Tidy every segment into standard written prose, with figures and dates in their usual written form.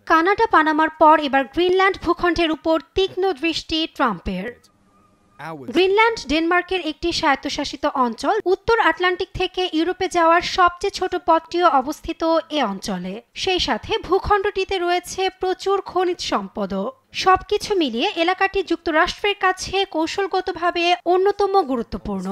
Canada পানামার পর এবার Greenland ভূখণ্ডের উপর তীক্ষ্ণ দৃষ্টি ট্রাম্পের। গ্রিনল্যান্ড ডেনমার্কের একটি স্বায়ত্তশাসিত অঞ্চল। উত্তর আটলান্টিক থেকে ইউরোপে যাওয়ার সবচেয়ে ছোট পথটিও অবস্থিত এ অঞ্চলে। সেই সাথে ভূখণ্ডটিতে রয়েছে প্রচুর খনিজ সম্পদও। সবকিছু মিলিয়ে এলাকাটি যুক্তরাষ্ট্রের কাছে কৌশলগতভাবে অন্যতম গুরুত্বপূর্ণ।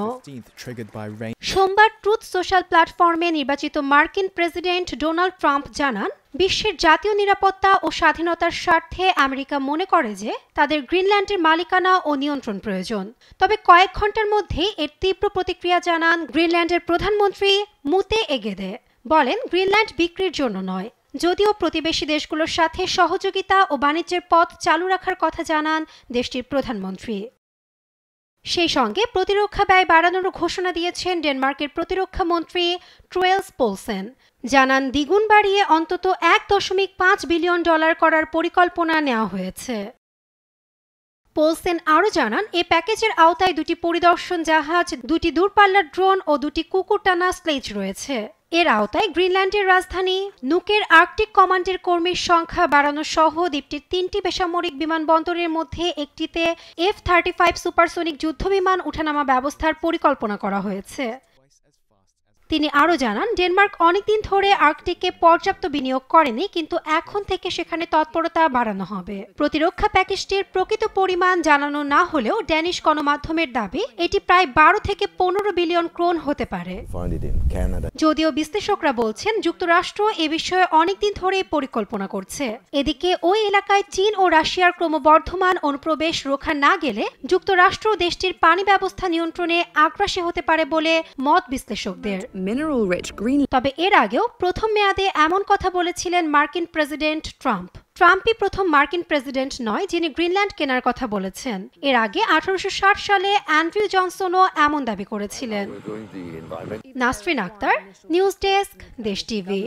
সোমবার ট্রুথ সোশ্যাল প্ল্যাটফর্মে নির্বাচিত মার্কিন প্রেসিডেন্ট ডোনাল্ড ট্রাম্প জানান, বিশ্বের জাতীয় নিরাপত্তা ও স্বাধীনতার স্বার্থে আমেরিকা মনে করে যে তাদের গ্রিনল্যান্ডের মালিকানা ও নিয়ন্ত্রণ প্রয়োজন। তবে কয়েক ঘন্টার মধ্যেই এর তীব্র প্রতিক্রিয়া জানান গ্রিনল্যান্ডের প্রধানমন্ত্রী মুতে এগেদে। বলেন, গ্রিনল্যান্ড বিক্রির জন্য নয়। যদিও প্রতিবেশী দেশগুলোর সাথে সহযোগিতা ও বাণিজ্যের পথ চালু রাখার কথা জানান দেশটির প্রধানমন্ত্রী। সেই সঙ্গে প্রতিরক্ষা ব্যয় বাড়ানোর ঘোষণা দিয়েছেন ডেনমার্কের প্রতিরক্ষা মন্ত্রী ট্রুয়েলস পোলসেন। জানান, দ্বিগুণ বাড়িয়ে অন্তত $1.5 বিলিয়ন করার পরিকল্পনা নেওয়া হয়েছে। পোলসেন আরও জানান, এ প্যাকেজের আওতায় 2টি পরিদর্শন জাহাজ, 2টি দূরপাল্লার ড্রোন ও 2টি কুকুরটানা স্লেজ রয়েছে। এর আওতায় গ্রিনল্যান্ডের রাজধানী নুকের আর্কটিক কমান্ডের কর্মীর সংখ্যা বাড়ানো সহ দ্বীপটির 3টি বেসামরিক বিমানবন্দরের মধ্যে একটিতে F-35 সুপারসনিক যুদ্ধবিমান ওঠানামা ব্যবস্থার পরিকল্পনা করা হয়েছে। তিনি আরও জানান, ডেনমার্ক অনেকদিন ধরে আর্কটিকে পর্যাপ্ত বিনিয়োগ করেনি, কিন্তু এখন থেকে সেখানে তৎপরতা বাড়ানো হবে। প্রতিরক্ষা প্যাকেজটির প্রকৃত পরিমাণ জানানো না হলেও ড্যানিশ গণমাধ্যমের দাবি এটি প্রায় 12 থেকে 15 বিলিয়ন ক্রোন হতে পারে। যদিও বিশ্লেষকরা বলছেন, যুক্তরাষ্ট্র এ বিষয়ে অনেকদিন ধরে পরিকল্পনা করছে। এদিকে ওই এলাকায় চীন ও রাশিয়ার ক্রমবর্ধমান অনুপ্রবেশ রোখা না গেলে যুক্তরাষ্ট্র দেশটির পানি ব্যবস্থা নিয়ন্ত্রণে আগ্রাসী হতে পারে বলে মত বিশ্লেষকদের। তবে এর আগেও প্রথম মেয়াদে এমন কথা বলেছিলেন মার্কিন প্রেসিডেন্ট ট্রাম্প। ট্রাম্পই প্রথম মার্কিন প্রেসিডেন্ট নয় যিনি গ্রিনল্যান্ড কেনার কথা বলেছেন। এর আগে 1860 সালে অ্যান্ড্রু জনসনও এমন দাবি করেছিলেন। নাসরিন আক্তার, নিউজ ডেস্ক, দেশ টিভি।